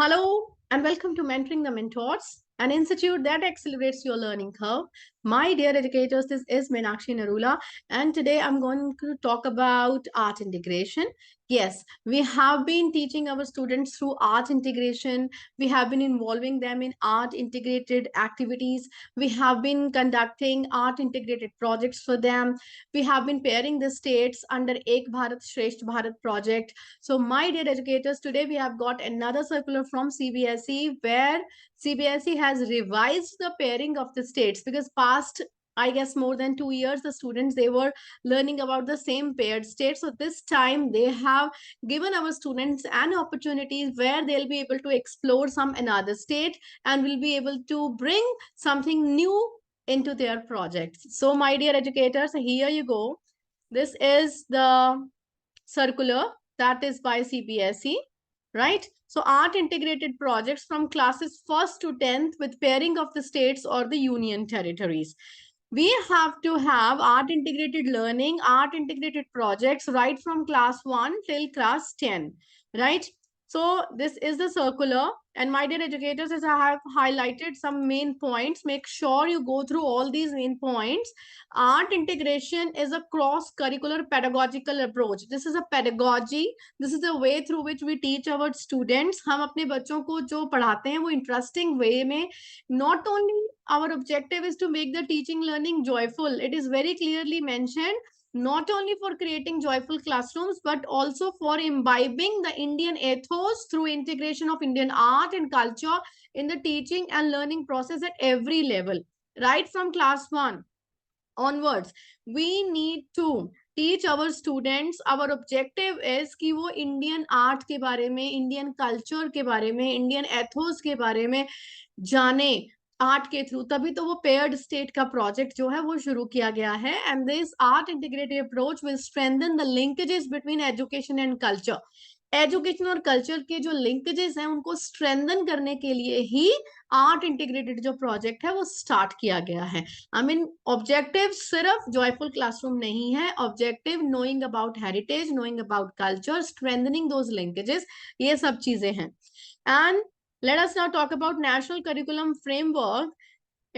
Hello and welcome to Mentoring the Mentors, an institute that accelerates your learning curve. My dear educators, this is Meenakshi Narula, and today I'm going to talk about art integration. Yes, we have been teaching our students through art integration. We have been involving them in art integrated activities. We have been conducting art integrated projects for them. We have been pairing the states under Ek Bharat Shresth Bharat project. So, my dear educators, today we have got another circular from CBSE where CBSE has revised the pairing of the states because past I guess more than 2 years the students they were learning about the same paired states. So this time they have given our students an opportunity where they'll be able to explore some another state and will be able to bring something new into their projects. So my dear educators, here you go. This is the circular that is by CBSE, right? So art integrated projects from classes 1st to 10th with pairing of the states or the union territories. We have to have art integrated learning, art integrated projects right from class 1 till class 10, right? So this is the circular, and my dear educators, as I have highlighted some main points, make sure you go through all these main points. Art integration is a cross-curricular pedagogical approach. This is a pedagogy. This is the way through which we teach our students. हम अपने बच्चों को जो पढ़ाते हैं वो interesting way में. Not only our objective is to make the teaching learning joyful. It is very clearly mentioned not only for creating joyful classrooms but also for imbibing the Indian ethos through integration of Indian art and culture in the teaching and learning process at every level, right from class 1 onwards. We need to teach our students. Our objective is कि वो Indian art के बारे में, Indian culture के बारे में, Indian ethos के बारे में जाने आर्ट के थ्रू. तभी तो वो पेयर्ड स्टेट का प्रोजेक्ट जो है वो शुरू किया गया है. And this art integrated approach will strengthen the linkages between education and culture. Education और कल्चर के जो लिंकेजेस हैं उनको स्ट्रेंथन करने के लिए ही आर्ट इंटीग्रेटेड जो प्रोजेक्ट है वो स्टार्ट किया गया है. आई मीन ऑब्जेक्टिव सिर्फ जॉयफुल क्लासरूम नहीं है. Objective knowing about heritage, knowing about culture, strengthening those linkages, ये सब चीजें हैं. And let us now talk about national curriculum framework.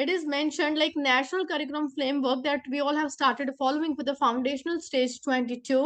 It is mentioned like national curriculum framework that we all have started following for the foundational stage 22.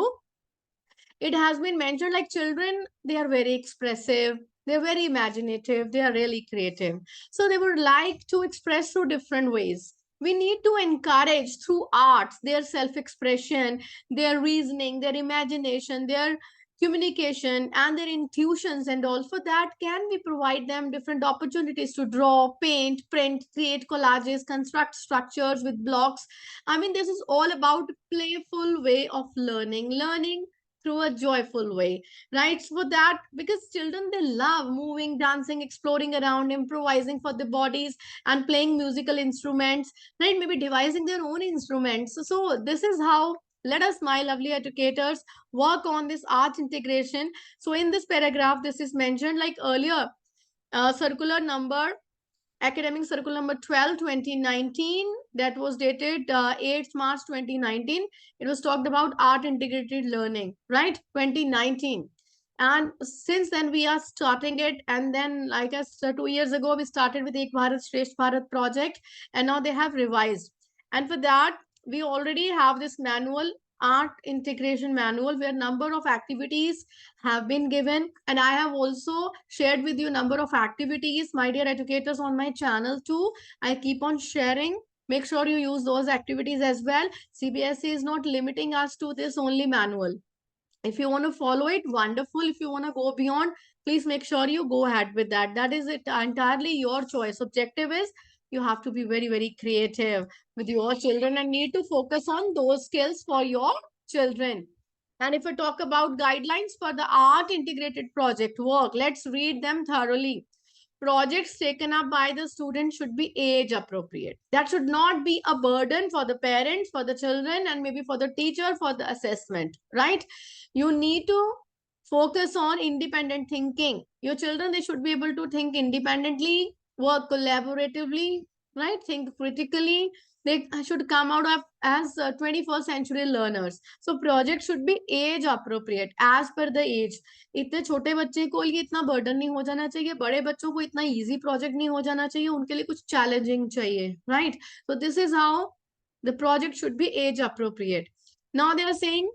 It has been mentioned like children, they are very expressive, they're very imaginative, they are really creative. So they would like to express through different ways. We need to encourage through arts their self-expression, their reasoning, their imagination, their communication and their intuitions. And all for that, can we provide them different opportunities to draw, paint, print, create collages, construct structures with blocks. I mean, this is all about playful way of learning through a joyful way, right? For that, because children they love moving, dancing, exploring around, improvising for the bodies and playing musical instruments, right? Maybe devising their own instruments. So this is how, let us, my lovely educators, work on this art integration. So in this paragraph, this is mentioned like earlier, circular number, academic circular number 12 2019, that was dated 8th March 2019. It was talked about art integrated learning, right? 2019. And since then we are starting it, and then like us 2 years ago we started with Ek Bharat Shresth Bharat project, and now they have revised. And for that we already have this manual, art integration manual, where number of activities have been given, and I have also shared with you number of activities, my dear educators, on my channel too. I keep on sharing. Make sure you use those activities as well. CBSE is not limiting us to this only manual. If you want to follow it, wonderful. If you want to go beyond, please make sure you go ahead with that. That is it, entirely your choice. Objective is you have to be very, very creative with your children and need to focus on those skills for your children. And if we talk about guidelines for the art integrated project work, let's read them thoroughly. Projects taken up by the student should be age appropriate. That should not be a burden for the parents, for the children, and maybe for the teacher for the assessment, right? You need to focus on independent thinking. Your children, they should be able to think independently, work collaboratively, right? Think critically, they should come out of as 21st century learners. So project should be age appropriate as per the age. इतने छोटे बच्चे को ये इतना burden नहीं हो जाना चाहिए, बड़े बच्चों को इतना इजी प्रोजेक्ट नहीं हो जाना चाहिए, उनके लिए कुछ चैलेंजिंग चाहिए, right? So this is how the project should be age appropriate. Now they are saying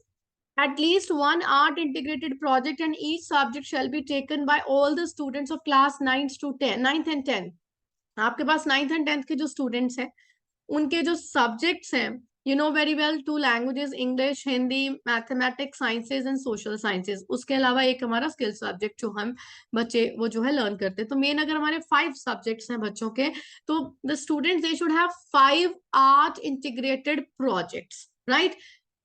at least one art integrated project and each subject shall be taken by all the students of class 9th to 10, 9th and 10th. आपके पास 9th and 10th के जो students हैं उनके जो subjects हैं, you know very well, 2 languages, English, Hindi, mathematics, sciences and social sciences, उसके अलावा एक हमारा स्किल सब्जेक्ट जो हम बच्चे वो जो है लर्न करते हैं। तो मेन अगर हमारे 5 सब्जेक्ट्स हैं बच्चों के, तो the students they should have 5 art integrated projects, right?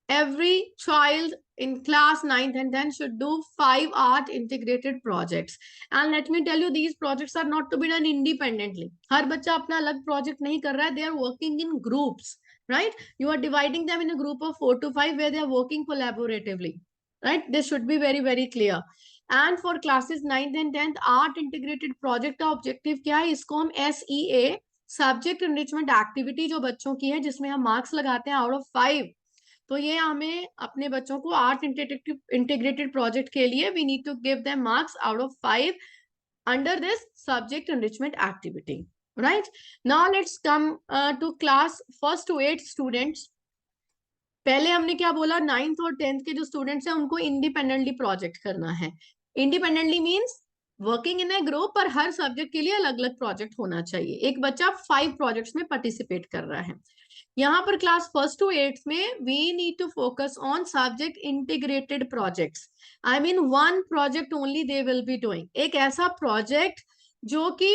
Every child in class 9th and 10th should do 5 art integrated projects. And let me tell you, these projects are not to be done independently. हर बच्चा अपना अलग project नहीं कर रहा है. They are working in groups, right? You are dividing them in a group of 4 to 5 where they are working collaboratively, right? This should be very, very clear. And for classes 9th and 10th, art integrated project का objective क्या है? इसको हम SEA, Subject Enrichment Activity, जो बच्चों की है जिसमें हम marks लगाते हैं out of 5. तो ये हमें अपने बच्चों को आर्ट इंटीग्रेटेड प्रोजेक्ट के लिए we need to give them marks out of 5 under this subject enrichment activity, right? Now let's come to class 1st to 8th students. पहले हमने क्या बोला, 9th और 10th के जो स्टूडेंट्स हैं उनको इंडिपेंडेंटली प्रोजेक्ट करना है. Independently means working in A group, पर हर सब्जेक्ट के लिए अलग अलग प्रोजेक्ट होना चाहिए. एक बच्चा 5 प्रोजेक्ट्स में पार्टिसिपेट कर रहा है. यहाँ पर क्लास 1st to 8th में we need to focus on subject integrated projects. I mean 1 project only they will be doing. एक ऐसा प्रोजेक्ट जो कि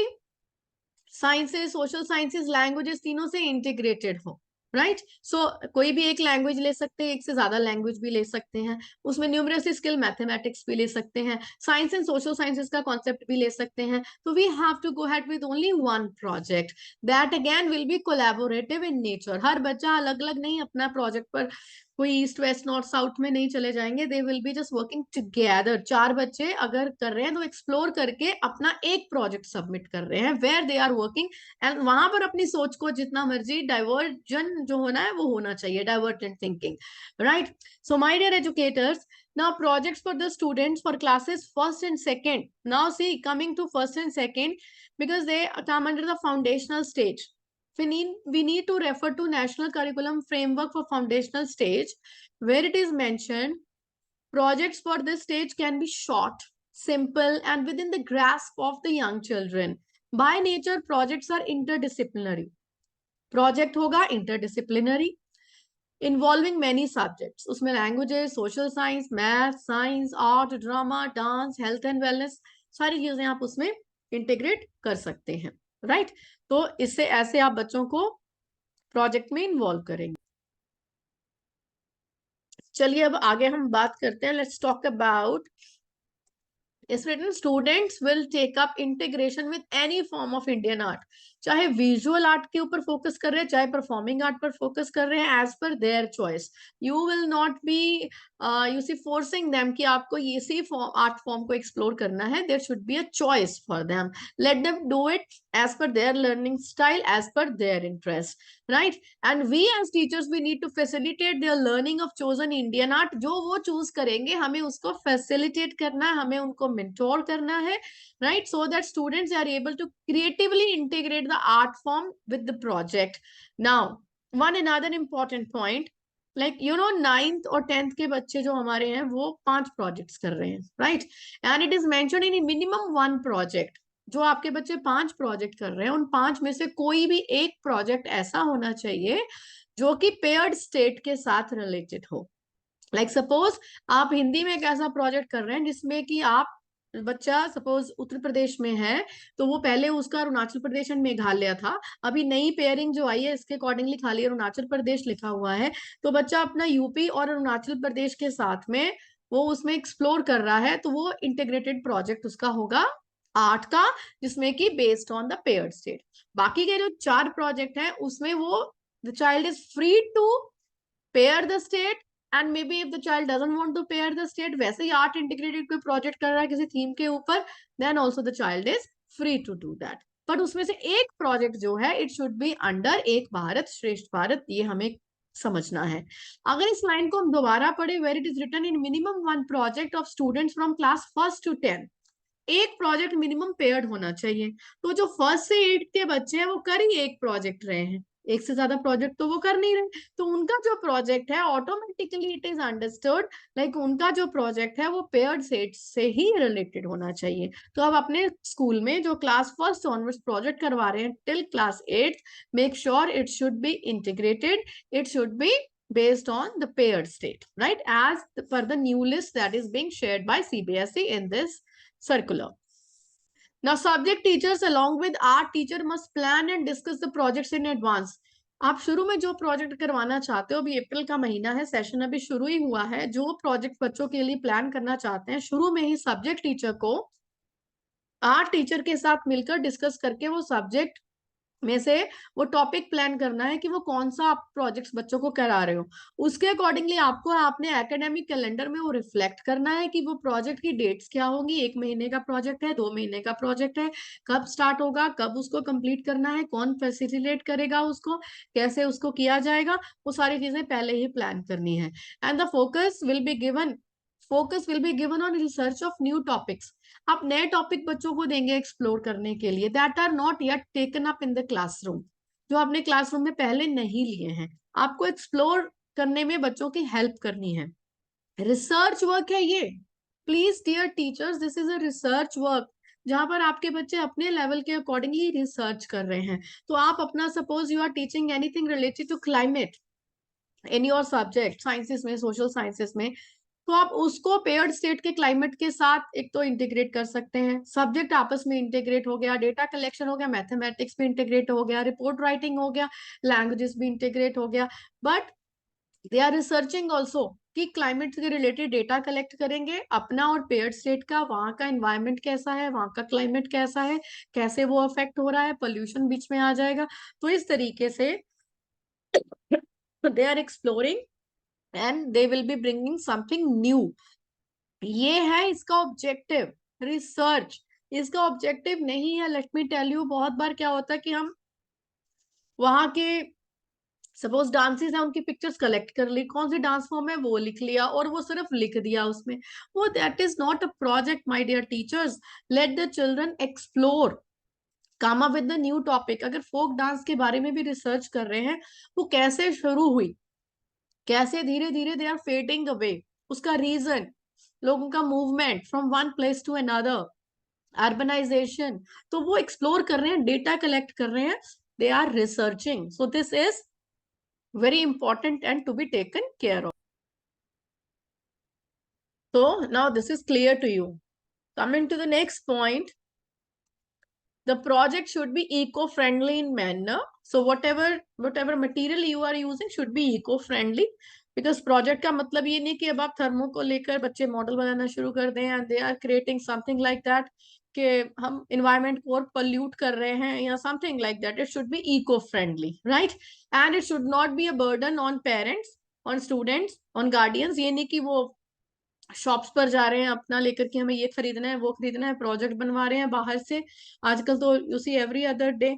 साइंसेस, सोशल साइंसेस, लैंग्वेजेस तीनों से इंटीग्रेटेड हो, राइट? सो कोई भी एक लैंग्वेज ले सकते हैं, एक से ज्यादा लैंग्वेज भी ले सकते हैं, उसमें न्यूमरसी स्किल, मैथमेटिक्स भी ले सकते हैं, साइंस एंड सोशल साइंसेस का कॉन्सेप्ट भी ले सकते हैं. तो we have to go ahead with only 1 project that again will be collaborative in nature. हर बच्चा अलग अलग नहीं अपना प्रोजेक्ट पर, कोई ईस्ट वेस्ट नॉर्थ साउथ में नहीं चले जाएंगे. दे will be just working together. 4 बच्चे अगर कर रहे हैं तो एक्सप्लोर करके अपना एक प्रोजेक्ट सबमिट कर रहे हैं where they are working, and वहां पर अपनी सोच को जितना मर्जी डाइवर्जन जो होना है वो होना चाहिए, divergent thinking, right? So my dear educators, now projects for the students for classes 1st and 2nd. Now see, coming to 1st and 2nd, because they come under the foundational stage, we need to refer to National Curriculum Framework for Foundational Stage, where it is mentioned projects for this stage can be short, simple, and within the grasp of the young children. By nature, projects are interdisciplinary. Project होगा interdisciplinary, involving many subjects. उसमें languages, social science, math, science, art, drama, dance, health and wellness, सारी चीजें आप उसमें integrate कर सकते हैं, right? तो इससे ऐसे आप बच्चों को प्रोजेक्ट में इन्वॉल्व करेंगे. चलिए अब आगे हम बात करते हैं. Let's talk about is written students will take up integration with any form of Indian art. चाहे विजुअल आर्ट के ऊपर फोकस कर रहे हैं, चाहे परफॉर्मिंग आर्ट पर फोकस कर रहे हैं, as per their choice. You will not be you see forcing them कि आपको इसी आर्ट फॉर्म को एक्सप्लोर करना है. There should be a choice for them. Let them do it as per their learning style, as per their interest, right? And we as teachers we need to facilitate their learning of chosen Indian art. जो वो choose करेंगे हमें उसको facilitate करना है, हमें उनको mentor करना है, right? So that students are able to creatively integrate the art form with the project. Now, one another important point, like you know 9th और 10th के बच्चे जो हमारे हैं वो 5 projects कर रहे हैं, right? And it is mentioned in a minimum 1 project. जो आपके बच्चे 5 प्रोजेक्ट कर रहे हैं उन 5 में से कोई भी एक प्रोजेक्ट ऐसा होना चाहिए जो कि पेयर्ड स्टेट के साथ रिलेटेड हो. लाइक सपोज आप हिंदी में एक ऐसा प्रोजेक्ट कर रहे हैं जिसमें कि आप बच्चा सपोज उत्तर प्रदेश में है, तो वो पहले उसका अरुणाचल प्रदेश एंड मेघालय था. अभी नई पेयरिंग जो आई है इसके अकॉर्डिंगली खाली अरुणाचल प्रदेश लिखा हुआ है. तो बच्चा अपना यूपी और अरुणाचल प्रदेश के साथ में वो उसमें एक्सप्लोर कर रहा है. तो वो इंटीग्रेटेड प्रोजेक्ट उसका होगा आर्ट का, जिसमें कि based on the paired state. बाकी के जो 4 प्रोजेक्ट हैं उसमें वो the child is free to pair the state, and may be if the child doesn't want to pair the state, वैसे ही आर्ट इंटीग्रेटेड कोई प्रोजेक्ट कर रहा है किसी थीम के ऊपर, then also the child is free to do that. But उसमें से एक प्रोजेक्ट जो है इट शुड बी अंडर एक भारत श्रेष्ठ भारत, ये हमें समझना है। अगर इस लाइन को हम दोबारा पढ़े, where it is written in minimum one project of students from class first to 10, एक प्रोजेक्ट मिनिमम पेयर्ड होना चाहिए। तो जो फर्स्ट से 8 के बच्चे हैं वो कर ही एक प्रोजेक्ट रहे हैं, एक से ज्यादा प्रोजेक्ट तो वो कर नहीं रहे, तो उनका जो प्रोजेक्ट है automatically it is understood like उनका जो प्रोजेक्ट है वो पेयर्ड सेट से ही रिलेटेड होना चाहिए। तो अब अपने स्कूल में जो क्लास फर्स्ट ऑनवर्ड्स प्रोजेक्ट करवा रहे हैं till class 8, make sure it should be integrated, it should be based on the paired state, right, as per the new list that is being shared by CBSE in this circular. Now, subject teachers along with art teacher must plan and discuss the projects in advance. आप शुरू में जो project करवाना चाहते हो, अभी अप्रैल का महीना है, सेशन अभी शुरू ही हुआ है, जो प्रोजेक्ट बच्चों के लिए प्लान करना चाहते हैं शुरू में ही सब्जेक्ट टीचर को आर्ट टीचर के साथ मिलकर डिस्कस करके वो सब्जेक्ट में से वो टॉपिक प्लान करना है कि वो कौन सा आप प्रोजेक्ट्स बच्चों को करा रहे हो। उसके अकॉर्डिंगली आपको अपने एकेडमिक कैलेंडर में वो रिफ्लेक्ट करना है कि वो प्रोजेक्ट की डेट्स क्या होंगी, 1 महीने का प्रोजेक्ट है, 2 महीने का प्रोजेक्ट है, कब स्टार्ट होगा, कब उसको कंप्लीट करना है, कौन फैसिलिटेट करेगा उसको, कैसे उसको किया जाएगा, वो सारी चीजें पहले ही प्लान करनी है। And the focus will be given on research of new topics. आप नए टॉपिक बच्चों को देंगे एक्सप्लोर करने के लिए that are not yet taken up in the classroom, जो आपने क्लासरूम में पहले नहीं लिए हैं, आपको एक्सप्लोर करने में बच्चों की हेल्प करनी है। रिसर्च वर्क है ये, please dear teachers, this is a research work जहां पर आपके बच्चे अपने लेवल के अकॉर्डिंगली रिसर्च कर रहे हैं। तो आप अपना suppose you are teaching anything related to climate in your subject sciences में, सोशल साइंसेस में, तो आप उसको पेयर्ड स्टेट के क्लाइमेट के साथ एक तो इंटीग्रेट कर सकते हैं, सब्जेक्ट आपस में इंटीग्रेट हो गया, डेटा कलेक्शन हो गया, मैथमेटिक्स भी इंटीग्रेट हो गया, रिपोर्ट राइटिंग हो गया, लैंग्वेजेस भी इंटीग्रेट हो गया, but they are researching also कि क्लाइमेट के रिलेटेड डेटा कलेक्ट करेंगे अपना और पेयर्ड स्टेट का, वहां का एनवायरमेंट कैसा है, वहां का क्लाइमेट कैसा है, कैसे वो अफेक्ट हो रहा है, पोल्यूशन बीच में आ जाएगा। तो इस तरीके से they are exploring and they will be bringing something new. ये है इसका ऑब्जेक्टिव, रिसर्च इसका ऑब्जेक्टिव नहीं है। लेट मी टेल यू, बहुत बार क्या होता है कि हम वहां के सपोज डांसेस है उनकी पिक्चर्स कलेक्ट कर ली, कौन सी डांस फॉर्म है वो लिख लिया और वो सिर्फ लिख दिया उसमें, वो that is not a project my dear teachers. Let the children explore, come up with the new topic. अगर फोक डांस के बारे में भी रिसर्च कर रहे हैं, वो कैसे शुरू हुई, कैसे धीरे धीरे दे आर फेडिंग अवे, उसका रीजन, लोगों का movement from one place to another, urbanisation, तो वो एक्सप्लोर कर रहे हैं, डेटा कलेक्ट कर रहे हैं, they are researching. So this is very important and to be taken care of. So now this is clear to you. Coming to the next point, the project should be eco-friendly in manner. So whatever material you are using should be eco-friendly, because project का मतलब ये नहीं कि अब आप thermo को लेकर बच्चे मॉडल बनाना शुरू कर दें and they are creating something like that कि हम environment को और pollute कर रहे हैं या something like that. It should be eco-friendly, right? And it should not be a burden on parents, on students, on guardians. ये नहीं कि वो शॉप्स पर जा रहे हैं अपना लेकर के हमें ये खरीदना है वो खरीदना है, प्रोजेक्ट बनवा रहे हैं बाहर से। आजकल तो you see every other day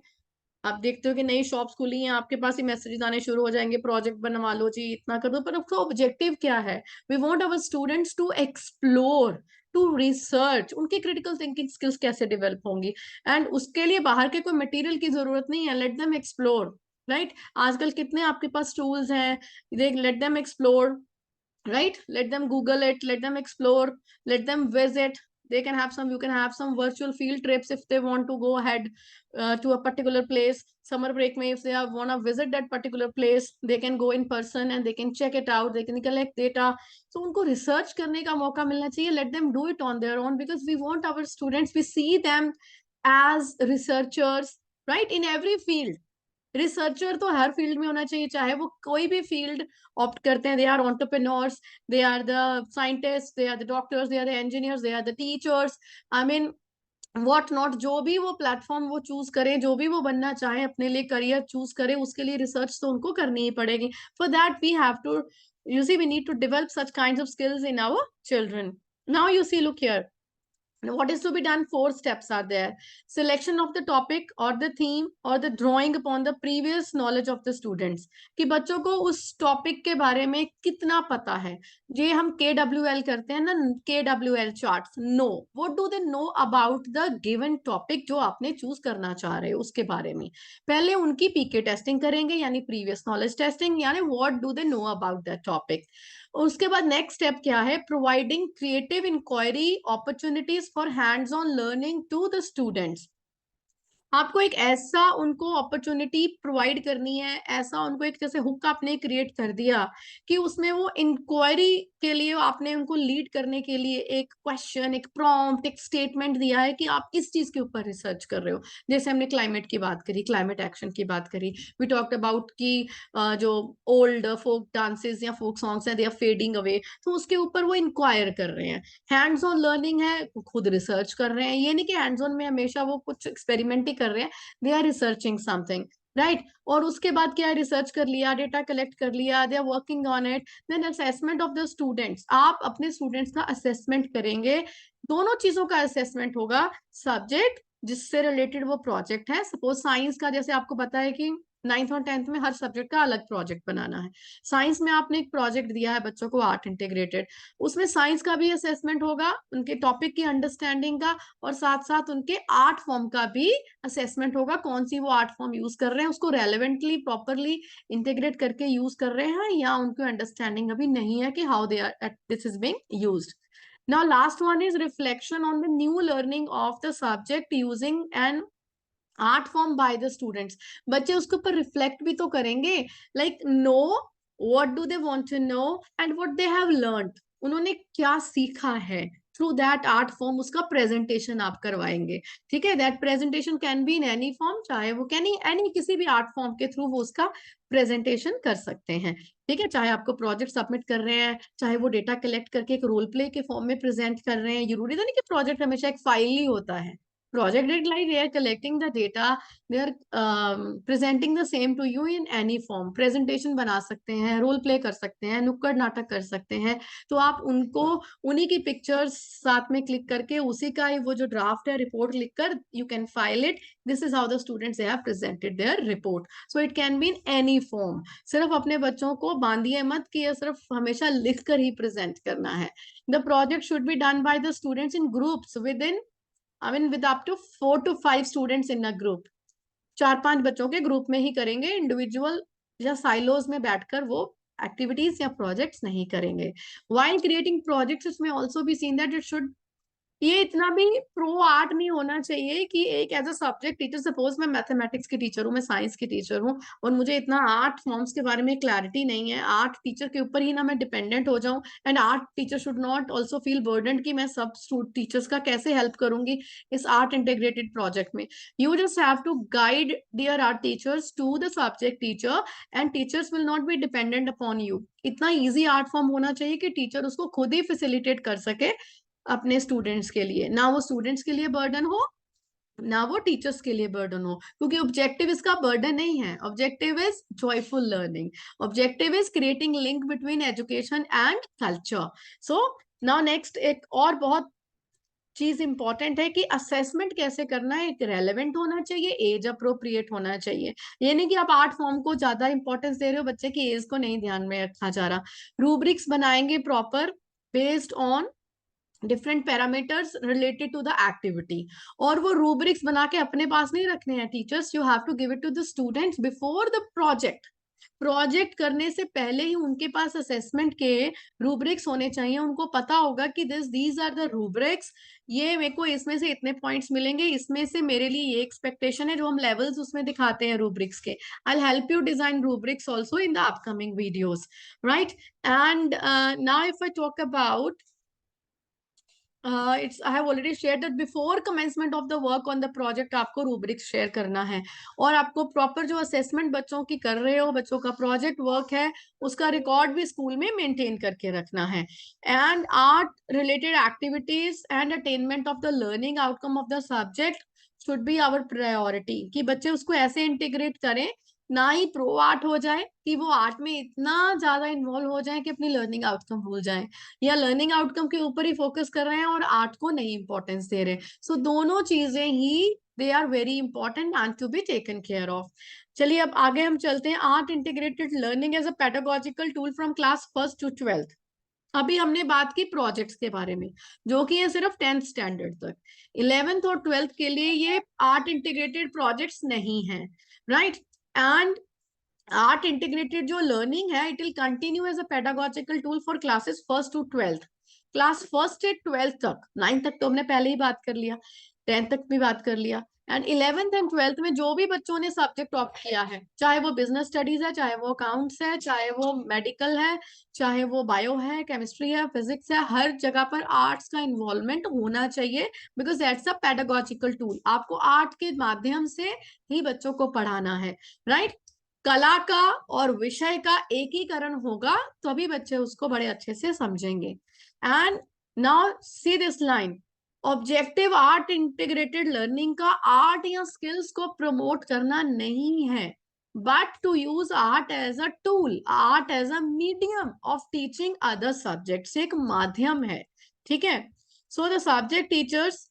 आप देखते हो कि नई शॉप्स खुली हैं, आपके पास ही मैसेजेस आने शुरू हो जाएंगे, प्रोजेक्ट बनवा लो जी, इतना कर दो। पर उसका ऑब्जेक्टिव क्या है? We want our students to explore, to research, उनकी क्रिटिकल थिंकिंग स्किल्स कैसे डेवलप होंगी, एंड उसके लिए बाहर के कोई मटेरियल की जरूरत नहीं है। Let them explore, right? आजकल कितने आपके पास टूल्स हैं, देख, let them explore, right? Let them Google it, let them explore, let them visit. They can have some, you can have some virtual field trips if they want to go ahead to a particular place. Summer break may, if they want to visit that particular place, they can go in person and they can check it out, they can collect data. So उनको research करने का मौका मिलना चाहिए. Let them do it on their own, because we want our students, we see them as researchers, right? In every field. Researcher तो हर field में होना चाहिए, चाहे वो कोई भी फील्ड ऑप्ट करते हैं। They are entrepreneurs, they are the scientist, they are the doctors, they are the engineers, they are the teachers, I mean what not, जो भी वो प्लेटफॉर्म वो चूज करें, जो भी वो बनना चाहे, अपने लिए करियर चूज करें, उसके लिए रिसर्च तो उनको करनी ही पड़ेगी। For that we have to, you see, we need to develop such kinds of skills in our children. Now you see, look here, what is to be done? 4 steps are there: selection of the topic or the theme or the drawing upon the previous knowledge of the students, कि बच्चों को उस topic के बारे में कितना पता है। ये हम KWL करते हैं ना, KWL charts. No, what do they know about the given topic जो आपने चूज करना चाह रहे हो उसके बारे में। पहले उनकी पीके टेस्टिंग करेंगे, यानी प्रीवियस नॉलेज टेस्टिंग, यानी what do they know about that topic. उसके बाद नेक्स्ट स्टेप क्या है? Providing creative inquiry opportunities for hands on learning to the students. आपको एक ऐसा उनको अपॉर्चुनिटी प्रोवाइड करनी है, ऐसा उनको एक जैसे हुक आपने क्रिएट कर दिया कि उसमें वो इंक्वायरी के लिए आपने उनको लीड करने के लिए एक क्वेश्चन, एक प्रॉम्प्ट, एक स्टेटमेंट दिया है कि आप इस चीज के ऊपर रिसर्च कर रहे हो। जैसे हमने क्लाइमेट की बात करी, क्लाइमेट एक्शन की बात करी, वी टॉक्ड अबाउट कि जो ओल्ड फोक डांसेस या फोक सॉन्ग्स हैं, दे आर फेडिंग अवे, तो उसके ऊपर वो इंक्वायर कर रहे हैं। हैंड्स ऑन लर्निंग है, खुद रिसर्च कर रहे हैं। ये नहीं कि हैंड्स ऑन में हमेशा वो कुछ एक्सपेरिमेंट ही कर रहे हैं, they are researching something, right. और उसके बाद क्या है? रिसर्च कर लिया, डेटा कलेक्ट कर लिया, they are working on it. Then assessment of the students, आप अपने स्टूडेंट्स का असेसमेंट करेंगे। दोनों चीजों का असेसमेंट होगा। सब्जेक्ट जिससे रिलेटेड वो प्रोजेक्ट है, सपोज साइंस का, जैसे आपको पता है कि 9th और 10th में हर सब्जेक्ट का अलग प्रोजेक्ट बनाना है। साइंस में आपने एक प्रोजेक्ट दिया है बच्चों को, आर्ट इंटीग्रेटेड, उसमें साइंस का भी असेसमेंट होगा, उनके टॉपिक की अंडरस्टैंडिंग का, और साथ साथ उनके आर्ट फॉर्म का भी असेसमेंट होगा। कौन सी वो आर्ट फॉर्म यूज कर रहे हैं, उसको रेलेवेंटली प्रॉपरली इंटीग्रेट करके यूज कर रहे हैं, या उनको अंडरस्टैंडिंग अभी नहीं है कि how they are this is being used. Now last one is reflection on the new learning of the subject using an art form by the students. बच्चे उसके ऊपर रिफ्लेक्ट भी तो करेंगे, like know what do they want to know and what they have learned, उन्होंने क्या सीखा है। थ्रू दैट आर्ट फॉर्म उसका प्रेजेंटेशन आप करवाएंगे। ठीक है, that presentation can be in any form, चाहे वो कैन एनी किसी भी आर्ट फॉर्म के थ्रू वो उसका प्रेजेंटेशन कर सकते हैं। ठीक है, चाहे आपको प्रोजेक्ट सबमिट कर रहे हैं, चाहे वो डेटा कलेक्ट करके एक रोल प्ले के फॉर्म में प्रेजेंट कर रहे हैं। जरूरी तो नहीं कि प्रोजेक्ट हमेशा एक फाइल ही होता है। Project is like they are collecting the data, they are presenting the same to you in any form। presentation बना सकते हैं, रोल प्ले कर सकते हैं, नुक्कड़ नाटक कर सकते हैं। तो आप उनको उन्हीं की पिक्चर्स साथ में क्लिक करके उसी का वो जो ड्राफ्ट है रिपोर्ट लिखकर you can file it. This is how the students have presented there report. So it can be in any form. सिर्फ अपने बच्चों को बांधिए मत कि ये सिर्फ हमेशा लिख कर ही प्रेजेंट करना है। The project should be done by the students in groups within, I mean with up to 4 to 5 students in a group. 4-5 बच्चों के ग्रुप में ही करेंगे, इंडिविजुअल या साइलोज में बैठकर वो एक्टिविटीज या प्रोजेक्ट्स नहीं करेंगे। while creating projects इसमें also be seen that it should, ये इतना भी प्रो आर्ट नहीं होना चाहिए कि एक as a subject teacher, suppose मैं मैथमेटिक्स की टीचर हूँ, मैं साइंस की टीचर हूँ, और मुझे इतना आर्ट फॉर्म्स के बारे में क्लैरिटी नहीं है, आर्ट टीचर के ऊपर ही ना मैं डिपेंडेंट हो जाऊं। And art teacher should not also feel burden कि मैं सब टीचर्स का कैसे हेल्प करूंगी इस आर्ट इंटीग्रेटेड प्रोजेक्ट में। You just have to guide dear art teachers to the subject teacher, and teachers will not be dependent upon you. इतना easy art form होना चाहिए कि टीचर उसको खुद ही फैसिलिटेट कर सके अपने स्टूडेंट्स के लिए, ना वो स्टूडेंट्स के लिए बर्डन हो, ना वो टीचर्स के लिए बर्डन हो। क्योंकि ऑब्जेक्टिव इसका बर्डन नहीं है, objective is joyful learning, objective is creating link between education and culture. So now next एक और बहुत चीज इंपॉर्टेंट है कि असेसमेंट कैसे करना है। एक रेलेवेंट होना चाहिए, एज अप्रोप्रिएट होना चाहिए। ये नहीं कि आप आर्ट फॉर्म को ज्यादा इंपॉर्टेंस दे रहे हो, बच्चे की एज को नहीं ध्यान में रखा जा रहा। रूब्रिक्स बनाएंगे proper based on different parameters related to the activity, और वो रूब्रिक्स बना के अपने पास नहीं रखने हैं teachers, you have to give it to the students before the project. Project करने से पहले ही उनके पास असेसमेंट के रूब्रिक्स होने चाहिए। उनको पता होगा कि दीज आर द रूब्रिक्स, ये मेरे को इसमें से इतने पॉइंट्स मिलेंगे, इसमें से मेरे लिए ये एक्सपेक्टेशन है, जो हम लेवल्स उसमें दिखाते हैं रूब्रिक्स के। I help you design rubrics also in the upcoming videos, right. And now if I talk about it's I have already shared that before commencement of the work on the project आपको rubrics share करना है, और आपको proper जो assessment बच्चों की कर रहे हो, बच्चों का प्रोजेक्ट वर्क है, उसका रिकॉर्ड भी स्कूल में मेंटेन करके रखना है। And art related activities and attainment of the learning outcome of the subject should be our priority, कि बच्चे उसको ऐसे इंटीग्रेट करें ना ही प्रो आर्ट हो जाए कि वो आर्ट में इतना ज्यादा इन्वॉल्व हो जाए कि अपनी लर्निंग आउटकम भूल जाए, या लर्निंग आउटकम के ऊपर ही फोकस कर रहे हैं और आर्ट को नहीं इंपॉर्टेंस दे रहे। सो दोनों चीजें ही they are very important and to be taken care of. चलिए अब आगे हम चलते हैं। Art integrated learning as a pedagogical tool from class first to twelfth. अभी हमने बात की प्रोजेक्ट्स के बारे में, जो कि है सिर्फ 10th स्टैंडर्ड तक। 11th और 12th के लिए ये आर्ट इंटीग्रेटेड प्रोजेक्ट्स नहीं है, राइट। एंड आर्ट इंटीग्रेटेड जो लर्निंग है, it will continue as a pedagogical tool for classes first to twelfth. Class first से ट्वेल्थ तक, 9th तक तो हमने पहले ही बात कर लिया, 10th तक भी बात कर लिया। एंड 11th एंड 12th में जो भी बच्चों ने सब्जेक्ट ऑप्ट किया है, चाहे वो बिजनेस स्टडीज है, चाहे वो अकाउंट्स है, चाहे वो मेडिकल है, चाहे वो बायो है, केमिस्ट्री है, फिजिक्स है, हर जगह पर आर्ट्स का इन्वॉल्वमेंट होना चाहिए। Because that's a pedagogical tool. आपको आर्ट के माध्यम से ही बच्चों को पढ़ाना है, राइट। कला का और विषय का एकीकरण होगा, तभी बच्चे उसको बड़े अच्छे से समझेंगे। And now see this line, objective art integrated learning का आर्ट या स्किल्स को प्रमोट करना नहीं है, but to use art as a tool, art as a medium of teaching other subjects. एक माध्यम है, ठीक है। सो द सब्जेक्ट टीचर्स,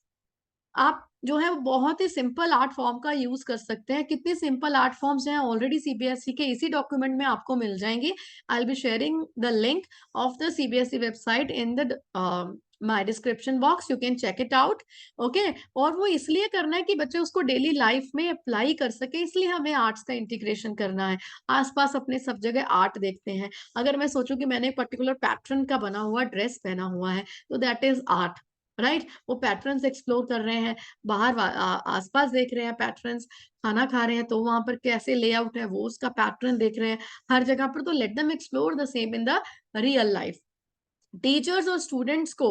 आप जो है वो बहुत ही सिंपल आर्ट फॉर्म का यूज कर सकते हैं। कितनी सिंपल आर्ट फॉर्म्स हैं ऑलरेडी सीबीएसई के इसी डॉक्यूमेंट में आपको मिल जाएंगी। I will be sharing the link of the CBSE website in the my description box, you can check it out. Okay, और वो इसलिए करना है कि बच्चे उसको डेली लाइफ में अप्लाई कर सके, इसलिए हमें आर्ट्स का इंटीग्रेशन करना है। आसपास अपने सब जगह आर्ट देखते हैं। अगर मैं सोचूं कि मैंने एक पर्टिकुलर पैटर्न का बना हुआ ड्रेस पहना हुआ है, तो दैट इज आर्ट, राइट। वो पैटर्न्स एक्सप्लोर कर रहे हैं, बाहर आसपास देख रहे हैं पैटर्न्स, खाना खा रहे हैं तो वहां पर कैसे लेआउट है वो उसका पैटर्न देख रहे हैं हर जगह पर। तो let them explore the same in the real life. Teachers और स्टूडेंट्स को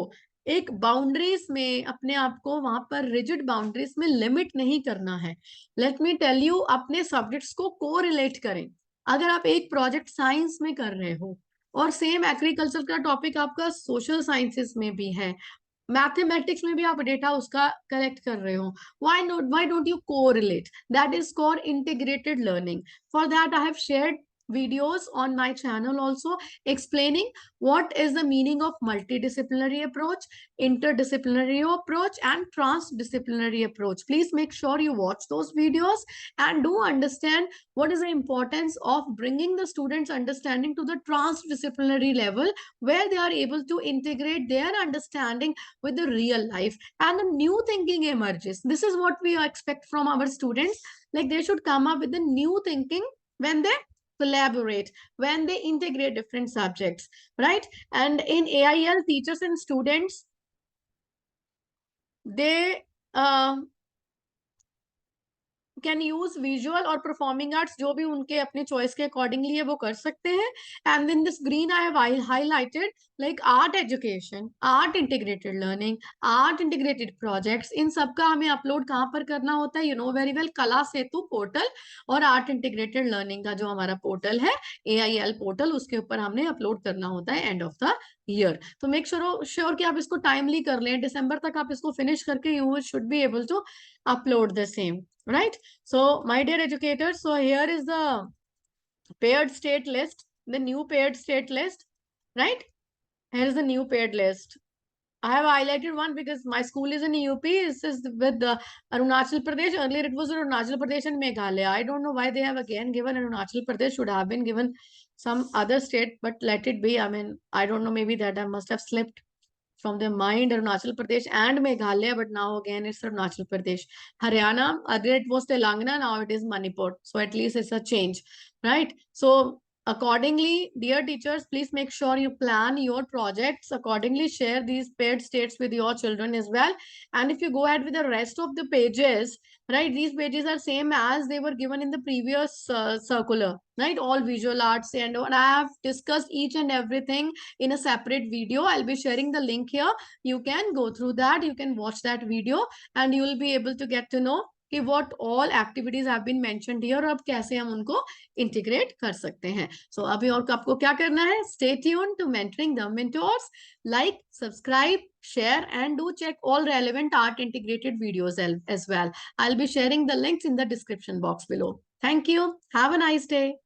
एक बाउंड्रीज में, अपने आप को वहां पर रिजिड बाउंड्रीज में लिमिट नहीं करना है। लेट मी टेल यू, अपने सब्जेक्ट्स को को रिलेट करें। अगर आप एक प्रोजेक्ट साइंस में कर रहे हो और सेम एग्रीकल्चर का टॉपिक आपका सोशल साइंसेस में भी है, मैथमेटिक्स में भी आप डेटा उसका कलेक्ट कर रहे हो, why don't you correlate? That is called integrated learning. For that I have shared videos on my channel also, explaining what is the meaning of multidisciplinary approach, interdisciplinary approach, and transdisciplinary approach. Please make sure you watch those videos and do understand what is the importance of bringing the students understanding to the transdisciplinary level, where they are able to integrate their understanding with the real life, and the new thinking emerges. This is what we expect from our students, like they should come up with the new thinking when they collaborate, when they integrate different subjects, right? And in AIL, teachers and students, they can use visual और performing arts, जो भी उनके अपने choice के accordingly है वो कर सकते हैं। And then this green I have highlighted, like art education, art integrated learning, art integrated projects, इन सब का हमें अपलोड कहाँ पर करना होता है? यू नो वेरी वेल, कला सेतु पोर्टल और आर्ट इंटीग्रेटेड लर्निंग का जो हमारा पोर्टल है, AIL पोर्टल, उसके ऊपर हमने अपलोड करना होता है एंड ऑफ द ईयर। तो मेक श्योर कि आप इसको टाइमली कर लें, दिसंबर तक आप इसको फिनिश करके you should be able to upload the same, right? So my dear educators, so here is the paired state list, the new paired state list, right? Here is the new paired list. I have highlighted one because my school is in UP. This is with the Arunachal Pradesh. Earlier it was Arunachal Pradesh and Meghalaya. I don't know why they have again given Arunachal Pradesh. Should have been given some other state, but let it be. I mean, I don't know, maybe that I must have slipped from their mind, Arunachal Pradesh and Meghalaya, but now again it's Arunachal Pradesh. Haryana, earlier it was Telangana, now it is Manipur. So at least it's a change, right? So accordingly, dear teachers, please make sure you plan your projects accordingly. Share these paired states with your children as well. And if you go ahead with the rest of the pages, right, these pages are same as they were given in the previous circular, right? All visual arts and I have discussed each and everything in a separate video. I'll be sharing the link here. You can go through that. You can watch that video and you will be able to get to know कि what all activities have been mentioned here और अब कैसे हम उनको integrate कर सकते हैं. So अभी और आपको क्या करना है? Stay tuned to mentoring the mentors. Like, subscribe, share and do check all relevant art integrated videos as well. I'll be sharing the links in the description box below. Thank you. Have a nice day.